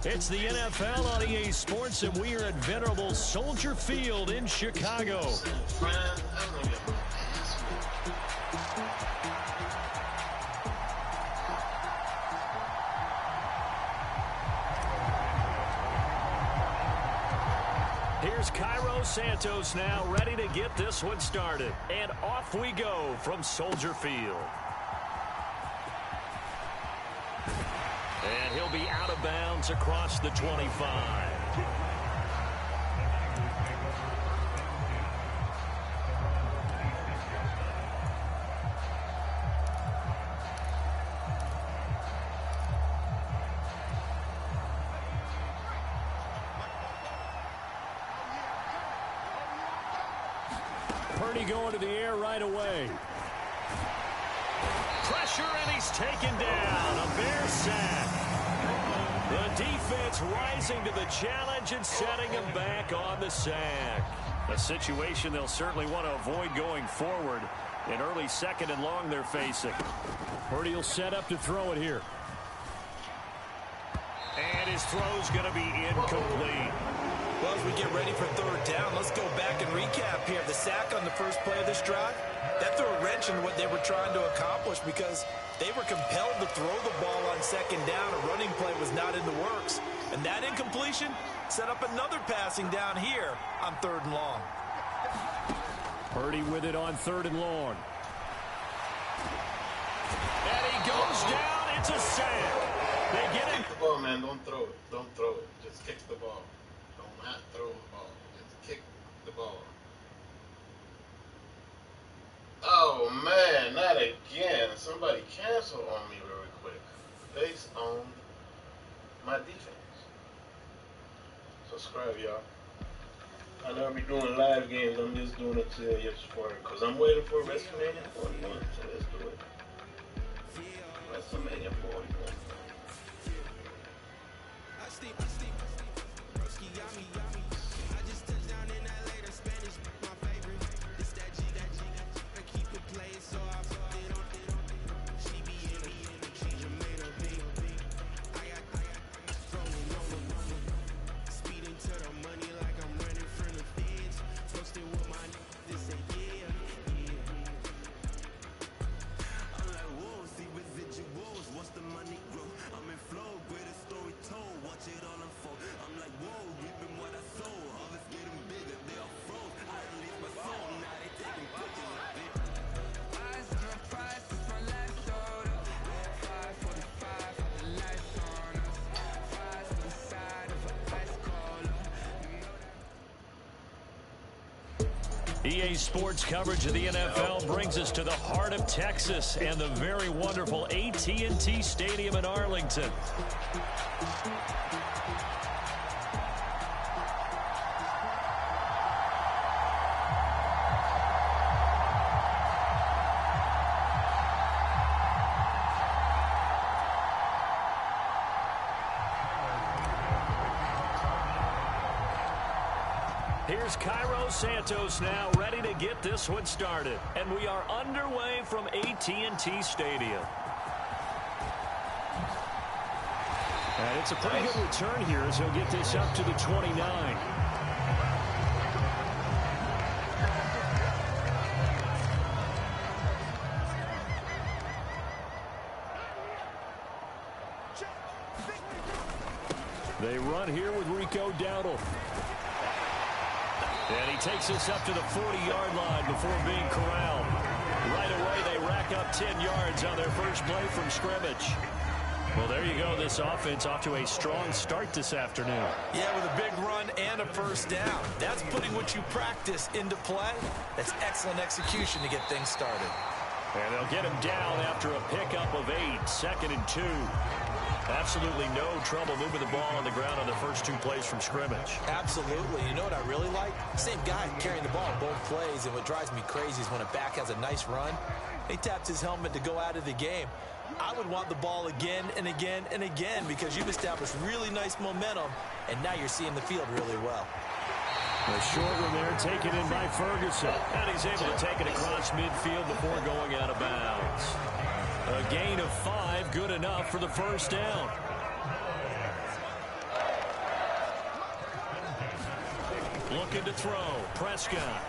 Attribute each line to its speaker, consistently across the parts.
Speaker 1: It's the NFL on EA Sports, and we are at venerable Soldier Field in Chicago. Here's Cairo Santos now, ready to get this one started. And off we go from Soldier Field. And he'll be out of bounds across the 25. Purdy going to the air right away. Pressure, and he's taken down. A Bear sack. The defense rising to the challenge and setting him back on the sack. A situation they'll certainly want to avoid going forward. An early second and long they're facing. Purdy will set up to throw it here. And his throw's going to be incomplete.
Speaker 2: Well, as we get ready for third down, let's go back and recap here. The sack on the first play of this drive, that threw a wrench in what they were trying to accomplish because they were compelled to throw the ball on second down. A running play was not in the works. And that incompletion set up another passing down here on third and long.
Speaker 1: Purdy with it on third and long. And he goes down. It's a sack. They get it.
Speaker 3: Kick the ball, man. Don't throw it. Don't throw it. Just kick the ball. Not throw the ball. Just kick the ball. Oh, man. Not again. Somebody cancel on me really quick. Based on my defense. Subscribe, y'all. I know I'll be doing live games. I'm just doing it to your support. Because I'm waiting for WrestleMania 41. So let's do it. WrestleMania 41.
Speaker 1: EA Sports coverage of the NFL brings us to the heart of Texas and the very wonderful AT&T Stadium in Arlington. Here's Cairo Santos now, ready to get this one started. And we are underway from AT&T Stadium. And it's a pretty good return here as he'll get this up to the 29. They run here with Rico Dowdle. And he takes this up to the 40-yard line before being corralled. Right away, they rack up 10 yards on their first play from scrimmage. Well, there you go. This offense off to a strong start this afternoon.
Speaker 2: Yeah, with a big run and a first down. That's putting what you practice into play. That's excellent execution to get things started.
Speaker 1: And they'll get him down after a pickup of 8, 2nd and 2. Absolutely no trouble moving the ball on the ground on the first 2 plays from scrimmage.
Speaker 2: Absolutely. You know what I really like? Same guy carrying the ball both plays, and what drives me crazy is when a back has a nice run, he taps his helmet to go out of the game. I would want the ball again and again and again because you've established really nice momentum, and now you're seeing the field really well.
Speaker 1: The short one there taken in by Ferguson. And he's able to take it across midfield before going out of bounds. A gain of 5, good enough for the first down. Looking to throw. Prescott.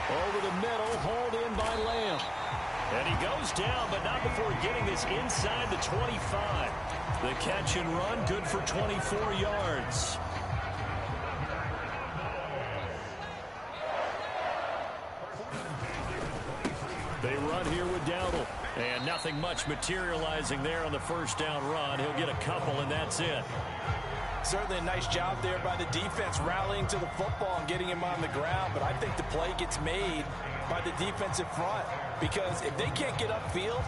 Speaker 1: Over the middle, hauled in by Lamb. And he goes down, but not before getting this inside the 25. The catch and run, good for 24 yards. They run here with Dowdle. And nothing much materializing there on the first down run. He'll get a couple, and that's it.
Speaker 2: Certainly a nice job there by the defense rallying to the football and getting him on the ground. But I think the play gets made by the defensive front. Because if they can't get upfield,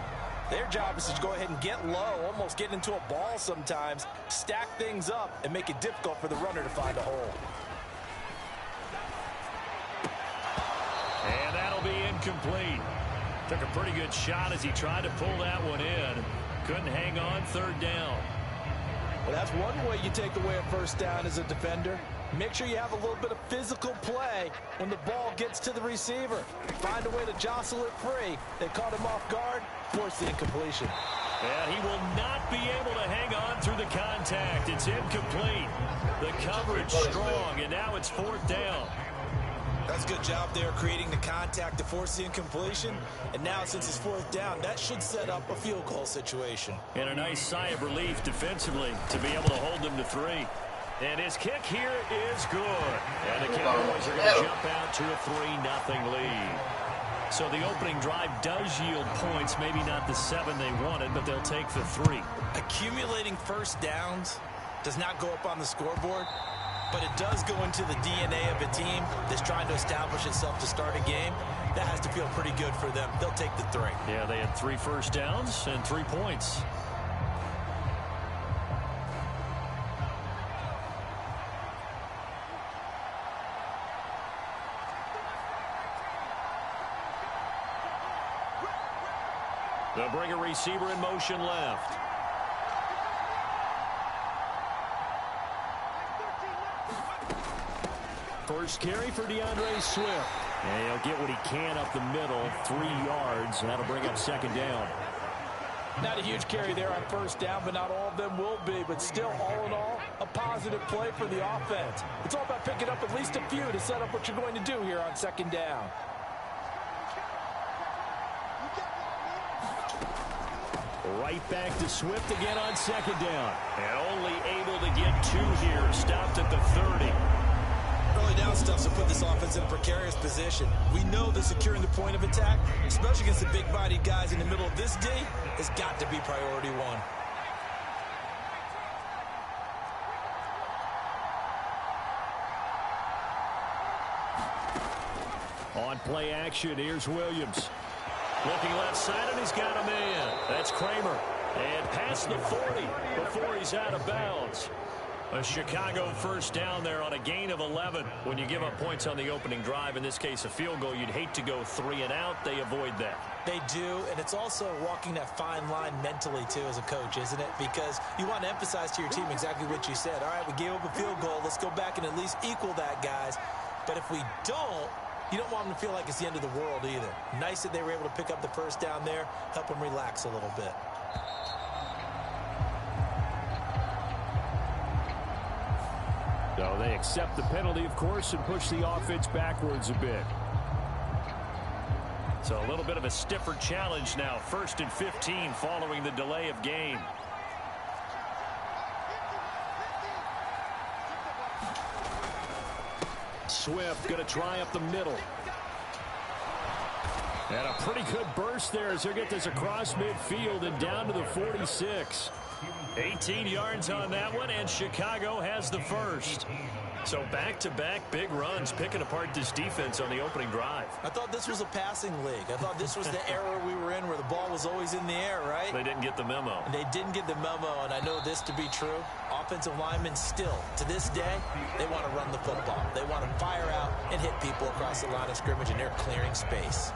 Speaker 2: their job is to go ahead and get low, almost get into a ball sometimes, stack things up, and make it difficult for the runner to find a hole.
Speaker 1: And that'll be incomplete. Took a pretty good shot as he tried to pull that one in. Couldn't hang on, third down.
Speaker 2: Well, that's one way you take away a first down as a defender. Make sure you have a little bit of physical play when the ball gets to the receiver. Find a way to jostle it free. They caught him off guard, forced the incompletion.
Speaker 1: And he will not be able to hang on through the contact. It's incomplete. The coverage strong, and now it's fourth down.
Speaker 2: That's a good job there creating the contact to force the incompletion. And now since it's fourth down, that should set up a field goal situation.
Speaker 1: And a nice sigh of relief defensively to be able to hold them to 3. And his kick here is good. And the Cowboys are going to jump out to a 3-0 lead. So the opening drive does yield points, maybe not the 7 they wanted, but they'll take the 3.
Speaker 2: Accumulating first downs does not go up on the scoreboard, but it does go into the DNA of a team that's trying to establish itself to start a game. That has to feel pretty good for them. They'll take the 3.
Speaker 1: Yeah, they had 3 first downs and 3 points. They'll bring a receiver in motion left. First carry for DeAndre Swift. And he'll get what he can up the middle, 3 yards, and that'll bring up second down.
Speaker 2: Not a huge carry there on first down, but not all of them will be. But still, all in all, a positive play for the offense. It's all about picking up at least a few to set up what you're going to do here on second down.
Speaker 1: Right back to Swift again on second down. And only able to get 2 here. Stopped at the 30.
Speaker 2: Early down stuff to put this offense in a precarious position. We know that securing the point of attack, especially against the big-bodied guys in the middle of this D, has got to be priority 1.
Speaker 1: On play action, here's Williams. Looking left side, and he's got a man. That's Kramer. And past the 40 before he's out of bounds. A Chicago first down there on a gain of 11. When you give up points on the opening drive, in this case a field goal, you'd hate to go 3 and out. They avoid that.
Speaker 2: They do, and it's also walking that fine line mentally, too, as a coach, isn't it? Because you want to emphasize to your team exactly what you said. All right, we gave up a field goal. Let's go back and at least equal that, guys. But if we don't, you don't want them to feel like it's the end of the world either. Nice that they were able to pick up the first down there, help them relax a little bit.
Speaker 1: So they accept the penalty, of course, and push the offense backwards a bit. So a little bit of a stiffer challenge now. 1st and 15 following the delay of game. Swift going to try up the middle. And a pretty good burst there as he'll get this across midfield and down to the 46. 18 yards on that one, and Chicago has the first. So back-to-back big runs, picking apart this defense on the opening drive.
Speaker 2: I thought this was a passing league. I thought this was the era we were in where the ball was always in the air, right?
Speaker 1: They didn't get the memo.
Speaker 2: They didn't get the memo, and I know this to be true. Offensive linemen still, to this day, they want to run the football. They want to fire out and hit people across the line of scrimmage, and they're clearing space.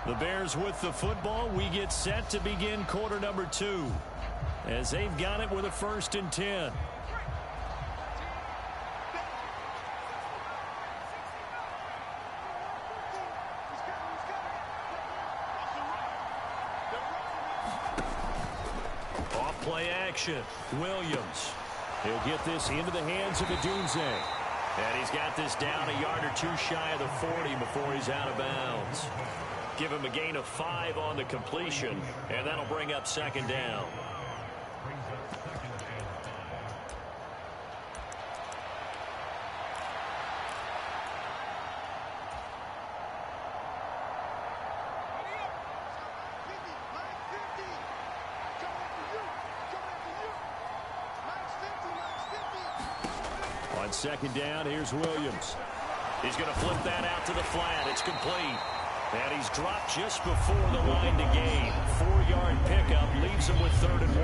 Speaker 1: The Bears with the football. We get set to begin quarter number 2. As they've got it with a 1st and 10. Off play action. Williams. He'll get this into the hands of Adunze. And he's got this down a yard or two shy of the 40 before he's out of bounds. Give him a gain of 5 on the completion, and that'll bring up second down. On second down, here's Williams. He's going to flip that out to the flat. It's complete. And he's dropped just before the line to gain. 4-yard pickup leaves him with 3rd and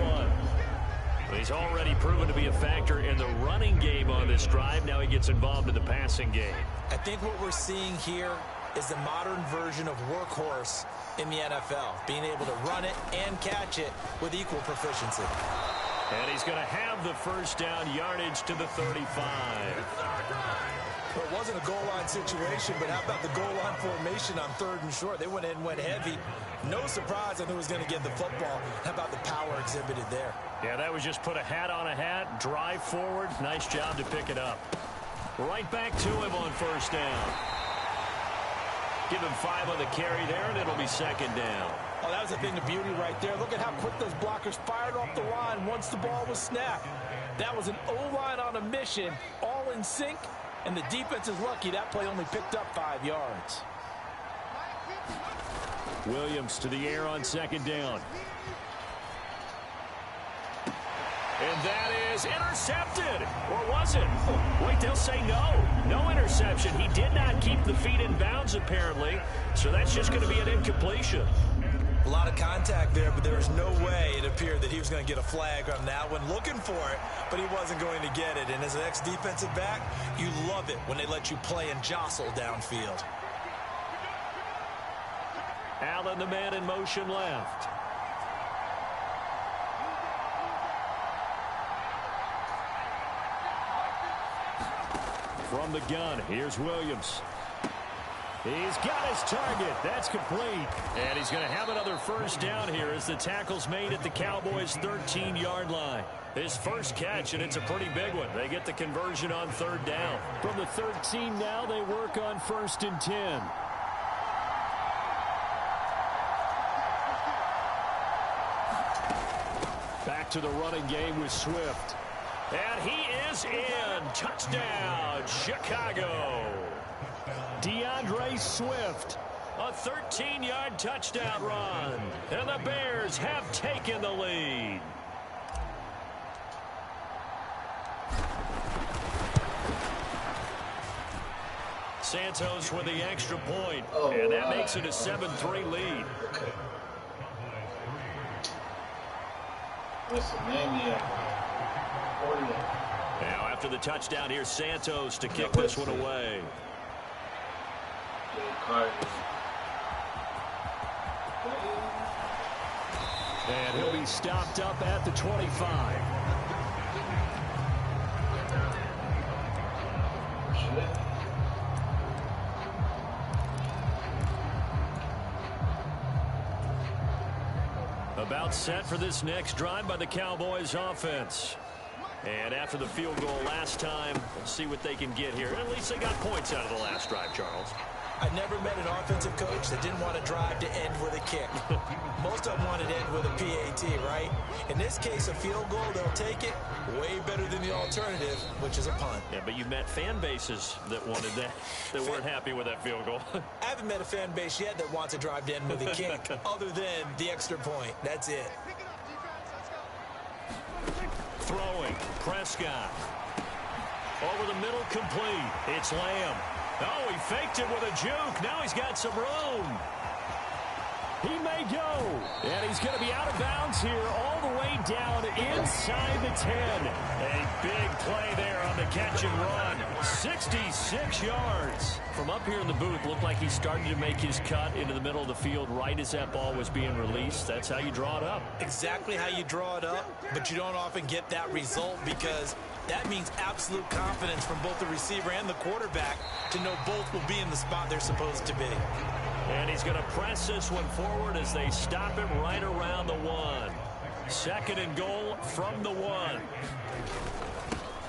Speaker 1: 1. He's already proven to be a factor in the running game on this drive. Now he gets involved in the passing game.
Speaker 2: I think what we're seeing here is the modern version of workhorse in the NFL, being able to run it and catch it with equal proficiency.
Speaker 1: And he's going to have the first down, yardage to the 35.
Speaker 2: Well, it wasn't a goal line situation, but how about the goal line formation on 3rd and short? They went in, went heavy. No surprise on who was going to get the football. How about the power exhibited there?
Speaker 1: Yeah, that was just put a hat on a hat, drive forward. Nice job to pick it up. Right back to him on first down. Give him 5 on the carry there, and it'll be second down.
Speaker 2: Oh, that was a thing of beauty right there. Look at how quick those blockers fired off the line once the ball was snapped. That was an O-line on a mission, all in sync, and the defense is lucky that play only picked up 5 yards.
Speaker 1: Williams to the air on second down. And that is intercepted. Or was it? Wait, they'll say no. No interception. He did not keep the feet in bounds, apparently. So that's just going to be an incompletion.
Speaker 2: A lot of contact there, but there was no way it appeared that he was going to get a flag on that one. Looking for it, but he wasn't going to get it. And as an ex-defensive back, you love it when they let you play and jostle downfield.
Speaker 1: Allen, the man in motion left. From the gun, here's Williams. He's got his target. That's complete. And he's going to have another first down here as the tackle's made at the Cowboys' 13-yard line. His first catch, and it's a pretty big one. They get the conversion on 3rd down. From the 13 now, they work on 1st and 10. Back to the running game with Swift. And he is in. Touchdown, Chicago. DeAndre Swift, a 13-yard touchdown run. And the Bears have taken the lead. Santos with the extra point. And that makes it a 7-3 lead.
Speaker 3: Okay. wrestlemania.
Speaker 1: Now after the touchdown, here's Santos to kick this one away. And he'll be stopped up at the 25. About set for this next drive by the Cowboys offense. And after the field goal last time, we'll see what they can get here. At least they got points out of the last drive, Charles.
Speaker 2: I never met an offensive coach that didn't want to drive to end with a kick. Most of them wanted to end with a PAT, right? In this case, a field goal, they'll take it. Way better than the alternative, which is a punt.
Speaker 1: Yeah, but you met fan bases that wanted that, that weren't happy with that field goal.
Speaker 2: I haven't met a fan base yet that wants to drive to end with a kick, other than the extra point. That's it.
Speaker 1: Throwing, Prescott. Over the middle, complete. It's Lamb. Oh, he faked it with a juke. Now he's got some room. He may go. And he's going to be out of bounds here all the way down inside the 10. A big play there on the catch and run. 66 yards. From up here in the booth, looked like he started to make his cut into the middle of the field right as that ball was being released. That's how you draw it up.
Speaker 2: Exactly how you draw it up, but you don't often get that result because that means absolute confidence from both the receiver and the quarterback to know both will be in the spot they're supposed to be.
Speaker 1: And he's going to press this one forward as they stop him right around the 1. 2nd and goal from the 1.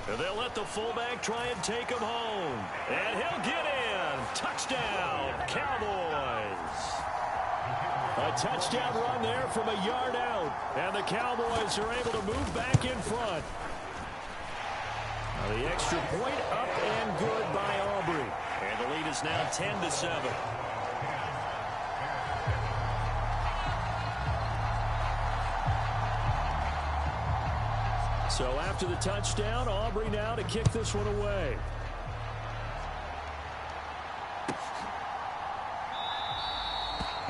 Speaker 1: They'll let the fullback try and take him home. And he'll get in. Touchdown, Cowboys. A touchdown run there from a yard out. And the Cowboys are able to move back in front. The extra point up and good by Aubrey. And the lead is now 10-7. So after the touchdown, Aubrey now to kick this one away.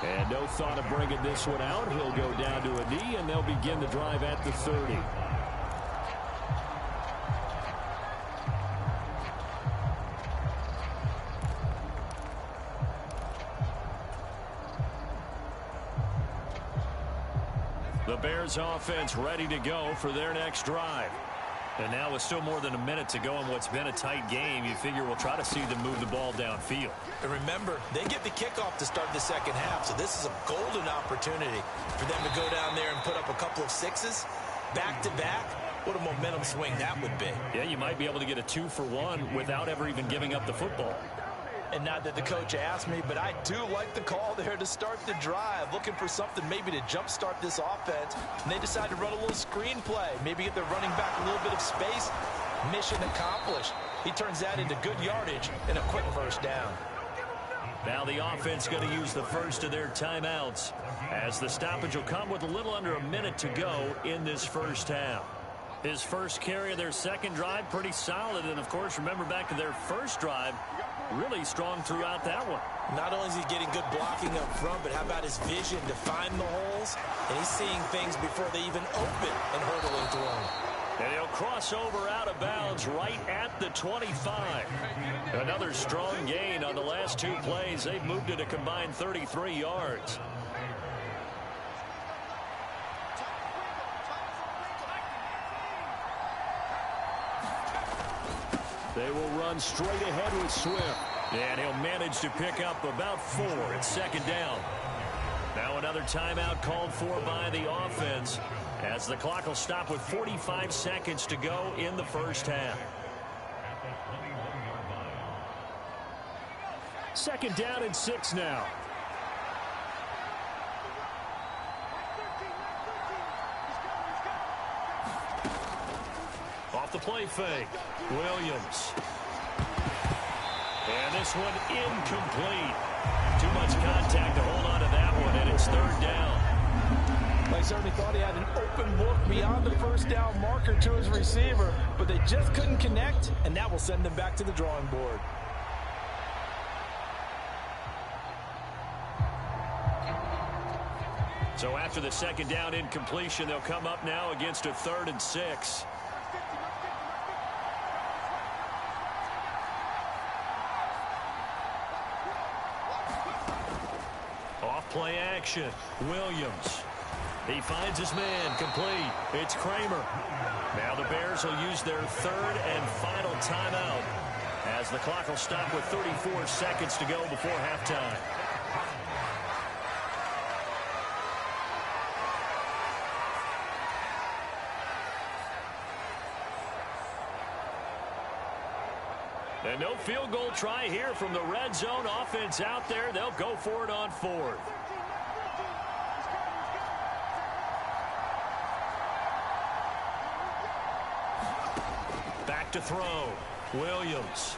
Speaker 1: And no thought of bringing this one out. He'll go down to a knee, and they'll begin the drive at the 30. The Bears offense ready to go for their next drive. And now with still more than a minute to go in what's been a tight game, you figure we'll try to see them move the ball downfield.
Speaker 2: And remember, they get the kickoff to start the second half, so this is a golden opportunity for them to go down there and put up a couple of sixes back-to-back. What a momentum swing that would be.
Speaker 1: Yeah, you might be able to get a 2-for-1 without ever even giving up the football.
Speaker 2: And not that the coach asked me, but I do like the call there to start the drive. Looking for something maybe to jumpstart this offense. And they decide to run a little screen play. Maybe get their running back a little bit of space. Mission accomplished. He turns that into good yardage and a quick first down.
Speaker 1: Now the offense going to use the first of their timeouts, as the stoppage will come with a little under a minute to go in this first half. His first carry of their second drive, pretty solid. And, of course, remember back to their first drive, really strong throughout that one.
Speaker 2: Not only is he getting good blocking up front, but how about his vision to find the holes? And he's seeing things before they even open and hurdling through them.
Speaker 1: And he'll cross over out of bounds right at the 25. Another strong gain on the last two plays. They've moved it a combined 33 yards. They will run straight ahead with Swift. And he'll manage to pick up about 4 at second down. Now another timeout called for by the offense, as the clock will stop with 45 seconds to go in the first half. Second down and 6 now. Off the play fake, Williams. And this one incomplete. Too much contact to hold on to that one, and it's third down.
Speaker 2: I certainly thought he had an open look beyond the first down marker to his receiver, but they just couldn't connect, and that will send them back to the drawing board.
Speaker 1: So after the second down incompletion, they'll come up now against a 3rd and 6. Play action. Williams. He finds his man. Complete. It's Kramer. Now the Bears will use their 3rd and final timeout, as the clock will stop with 34 seconds to go before halftime. And no field goal try here from the red zone offense out there. They'll go for it on 4th. Back to throw. Williams.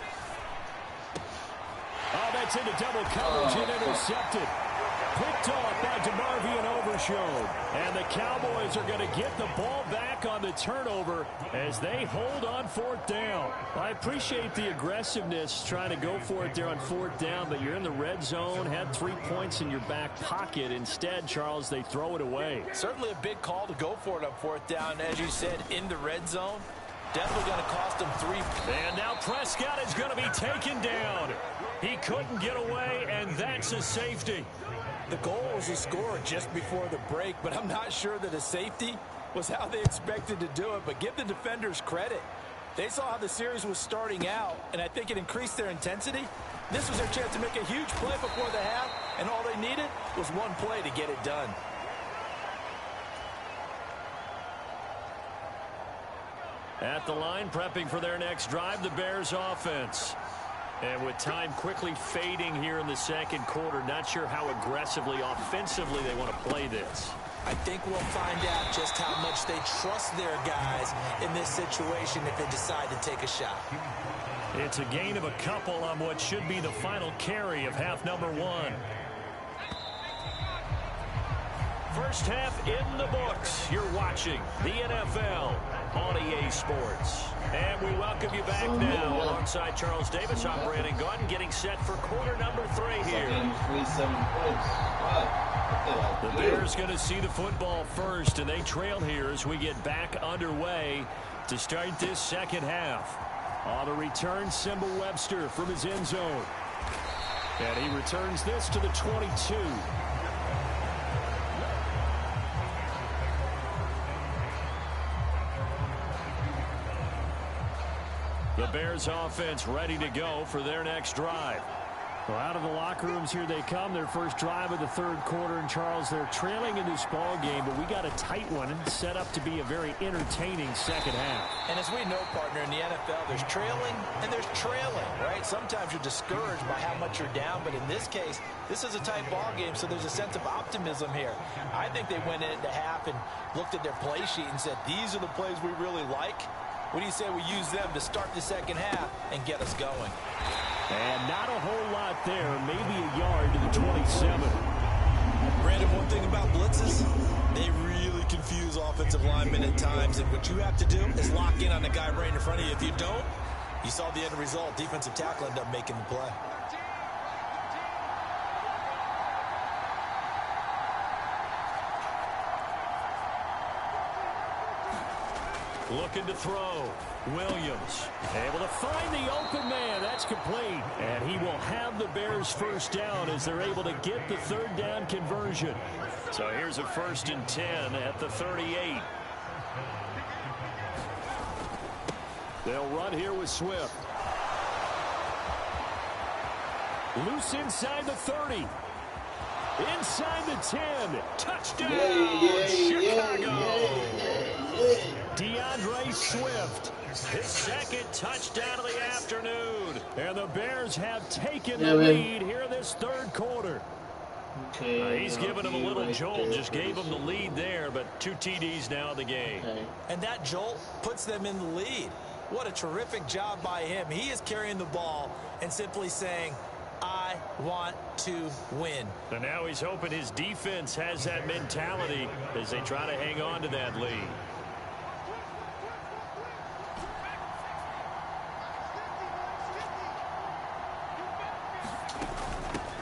Speaker 1: Oh, that's into double coverage and intercepted. Picked off by DeMarvion Overshown. And the Cowboys are going to get the ball back on the turnover as they hold on 4th down. I appreciate the aggressiveness trying to go for it there on 4th down, but you're in the red zone, had 3 points in your back pocket. Instead, Charles, they throw it away.
Speaker 2: Certainly a big call to go for it on 4th down. As you said, in the red zone, definitely going to cost them 3.
Speaker 1: And now Prescott is going to be taken down. He couldn't get away, and that's a safety.
Speaker 2: The goal was a score just before the break, but I'm not sure that a safety was how they expected to do it. But give the defenders credit. They saw how the series was starting out, and I think it increased their intensity. This was their chance to make a huge play before the half, and all they needed was one play to get it done.
Speaker 1: At the line, prepping for their next drive, the Bears offense. And with time quickly fading here in the second quarter, not sure how aggressively, offensively they want to play this.
Speaker 2: I think we'll find out just how much they trust their guys in this situation if they decide to take a shot.
Speaker 1: It's a gain of a couple on what should be the final carry of half number one. First half in the books. You're watching the NFL on EA Sports. And we welcome you back now alongside Charles Davis. I'm Brandon Gordon getting set for quarter number 3 here. The Bears going to see the football first, and they trail here as we get back underway to start this second half. On the return, Simba Webster from his end zone. And he returns this to the 22. The Bears offense ready to go for their next drive. Well, out of the locker rooms here they come. Their first drive of the third quarter. And, Charles, they're trailing in this ball game, but we got a tight one set up to be a very entertaining second half.
Speaker 2: And as we know, partner, in the NFL, there's trailing and there's trailing, right? Sometimes you're discouraged by how much you're down, but in this case, this is a tight ball game, so there's a sense of optimism here. I think they went into half and looked at their play sheet and said, these are the plays we really like. What do you say we use them to start the second half and get us going?
Speaker 1: And not a whole lot there, maybe a yard to the 27.
Speaker 2: Brandon, one thing about blitzes, they really confuse offensive linemen at times, and what you have to do is lock in on the guy right in front of you. If you don't, you saw the end result. Defensive tackle ended up making the play.
Speaker 1: Looking to throw. Williams able to find the open man. That's complete. And he will have the Bears first down as they're able to get the third down conversion. So here's a 1st and 10 at the 38. They'll run here with Swift. Loose inside the 30. Inside the 10. Touchdown, Chicago. DeAndre Swift, his second touchdown of the afternoon. And the Bears have taken the lead here in this third quarter. He's given him a little jolt, just gave him the lead there, but 2 TDs now in the game.
Speaker 2: And that jolt puts them in the lead. What a terrific job by him. He is carrying the ball and simply saying, I want to win.
Speaker 1: And now he's hoping his defense has that mentality as they try to hang on to that lead.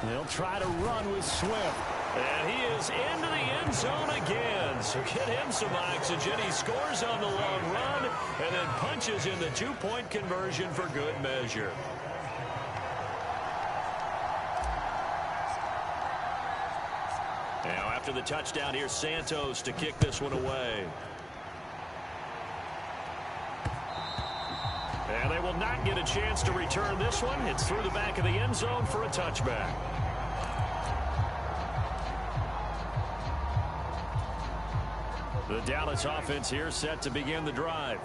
Speaker 1: They'll try to run with Swift. And he is into the end zone again. So get him some oxygen. He scores on the long run and then punches in the 2-point conversion for good measure. Now after the touchdown, here's Santos to kick this one away. And they will not get a chance to return this one. It's through the back of the end zone for a touchback. The Dallas offense here set to begin the drive.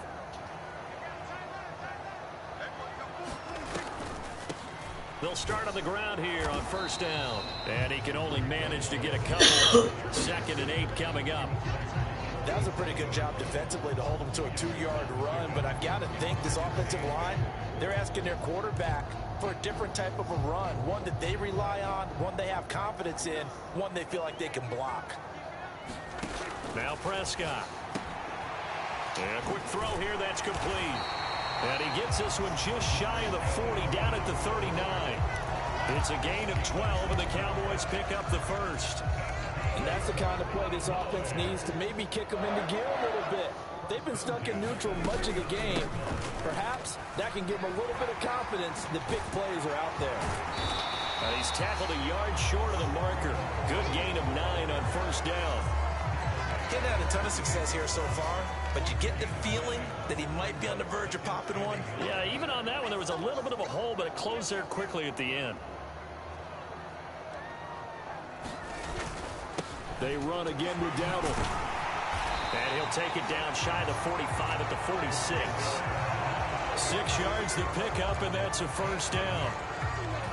Speaker 1: They'll start on the ground here on first down. And he can only manage to get a couple. 2nd and 8 coming up.
Speaker 2: That was a pretty good job defensively to hold them to a 2-yard run, but I've got to think this offensive line, they're asking their quarterback for a different type of a run, one that they rely on, one they have confidence in, one they feel like they can block.
Speaker 1: Now Prescott. And a quick throw here, that's complete. And he gets this one just shy of the 40, down at the 39. It's a gain of 12, and the Cowboys pick up the first.
Speaker 2: And that's the kind of play this offense needs to maybe kick them into gear a little bit. They've been stuck in neutral much of the game. Perhaps that can give them a little bit of confidence that big plays are out there.
Speaker 1: And he's tackled a yard short of the marker. Good gain of 9 on first down.
Speaker 2: He's had a ton of success here so far, but you get the feeling that he might be on the verge of popping one.
Speaker 1: Yeah, even on that one, there was a little bit of a hole, but it closed there quickly at the end. They run again with Dowdle. And he'll take it down shy of the 45 at the 46. 6 yards to pick up, and that's a first down.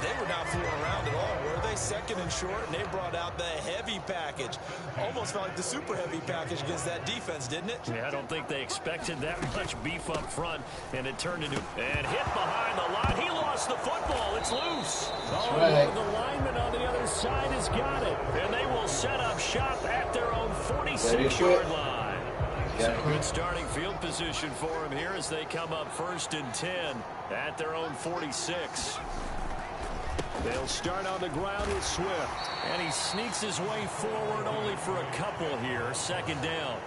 Speaker 2: They were not fooling around at all, were they? Second and short, and they brought out the heavy package. Almost felt like the super heavy package against that defense, didn't it?
Speaker 1: Yeah, I don't think they expected that much beef up front, and it turned into... And hit behind the line. He lost the football. It's loose.
Speaker 3: Right.
Speaker 1: The lineman on the other side has got it. And they will set up shop at their own 46-yard line. So good starting field position for him here as they come up 1st and 10 at their own 46. They'll start on the ground with Swift. And he sneaks his way forward only for a couple here. 2nd down.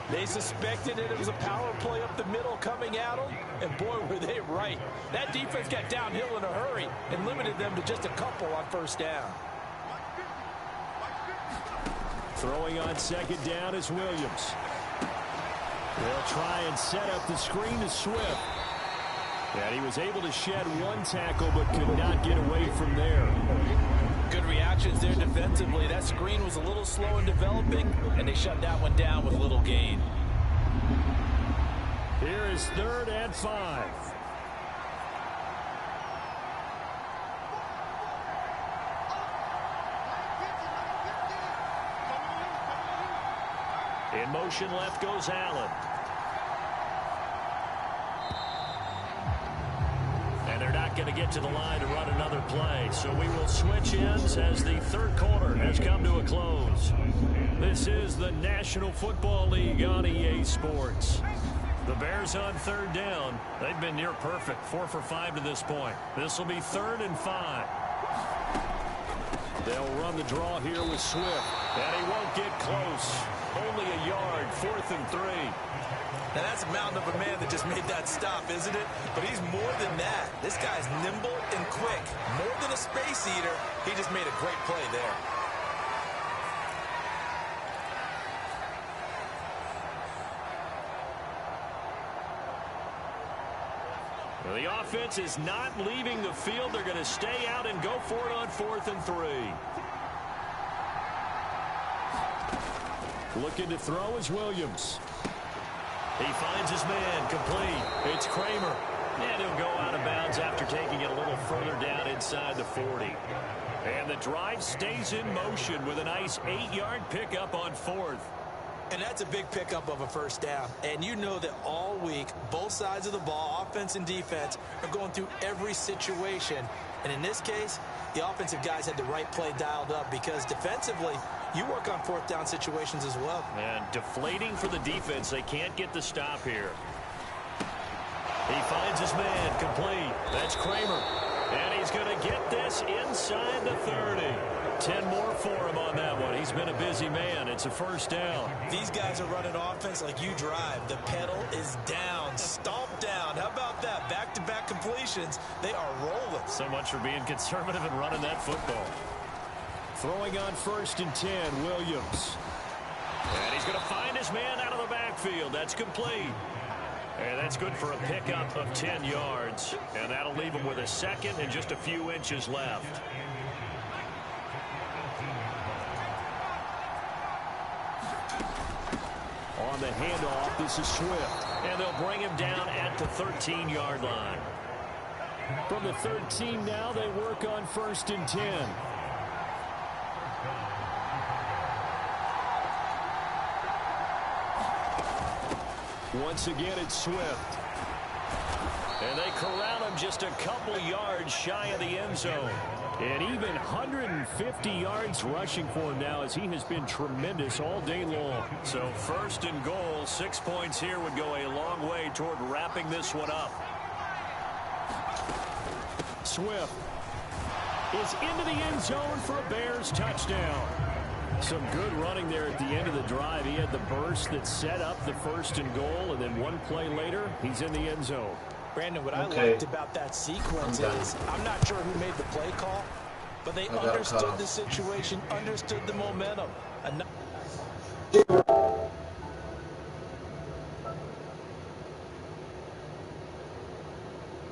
Speaker 2: They suspected it was a power play up the middle coming at them. And boy, were they right. That defense got downhill in a hurry and limited them to just a couple on 1st down.
Speaker 1: Throwing on 2nd down is Williams. They'll try and set up the screen to Swift. And he was able to shed 1 tackle but could not get away from there.
Speaker 2: Good reactions there defensively. That screen was a little slow in developing, and they shut that one down with little gain.
Speaker 1: Here is 3rd and 5. In motion left goes Allen. And they're not going to get to the line to run another play. So we will switch ends as the 3rd quarter has come to a close. This is the National Football League on EA Sports. The Bears on 3rd down. They've been near perfect. 4 for 5 to this point. This will be 3rd and 5. They'll run the draw here with Swift. And he won't get close. Only a yard. 4th and 3.
Speaker 2: Now that's a mountain of a man that just made that stop, isn't it? But he's more than that. This guy's nimble and quick. More than a space eater. He just made a great play there.
Speaker 1: Well, the offense is not leaving the field. They're going to stay out and go for it on 4th and 3. Looking to throw is Williams. He finds his man, complete. It's Kramer. And he'll go out of bounds after taking it a little further down inside the 40. And the drive stays in motion with a nice 8-yard pickup on 4th.
Speaker 2: And that's a big pickup of a 1st down. And you know that all week, both sides of the ball, offense and defense, are going through every situation. And in this case, the offensive guys had the right play dialed up because defensively, you work on 4th down situations as well.
Speaker 1: And deflating for the defense. They can't get the stop here. He finds his man, complete. That's Kramer. And he's going to get this inside the 30. 10 more for him on that one. He's been a busy man. It's a 1st down.
Speaker 2: These guys are running offense like you drive. The pedal is down, stomped down. How about that? Back-to-back completions. They are rolling.
Speaker 1: So much for being conservative and running that football. Throwing on 1st and 10, Williams. And he's going to find his man out of the backfield. That's complete. And that's good for a pickup of 10 yards. And that'll leave him with a 2nd and just a few inches left. On the handoff, this is Swift. And they'll bring him down at the 13-yard line. From the 13 now, they work on 1st and 10. Once again, it's Swift. And they corral him just a couple yards shy of the end zone. And even 150 yards rushing for him now as he has been tremendous all day long. So 1st and goal, 6 points here would go a long way toward wrapping this one up. Swift is into the end zone for a Bears touchdown. Some good running there at the end of the drive. He had the burst that set up the 1st and goal, and then one play later, he's in the end zone.
Speaker 2: Brandon, what I liked about that sequence is I'm not sure who made the play call, but they understood the situation, understood the momentum.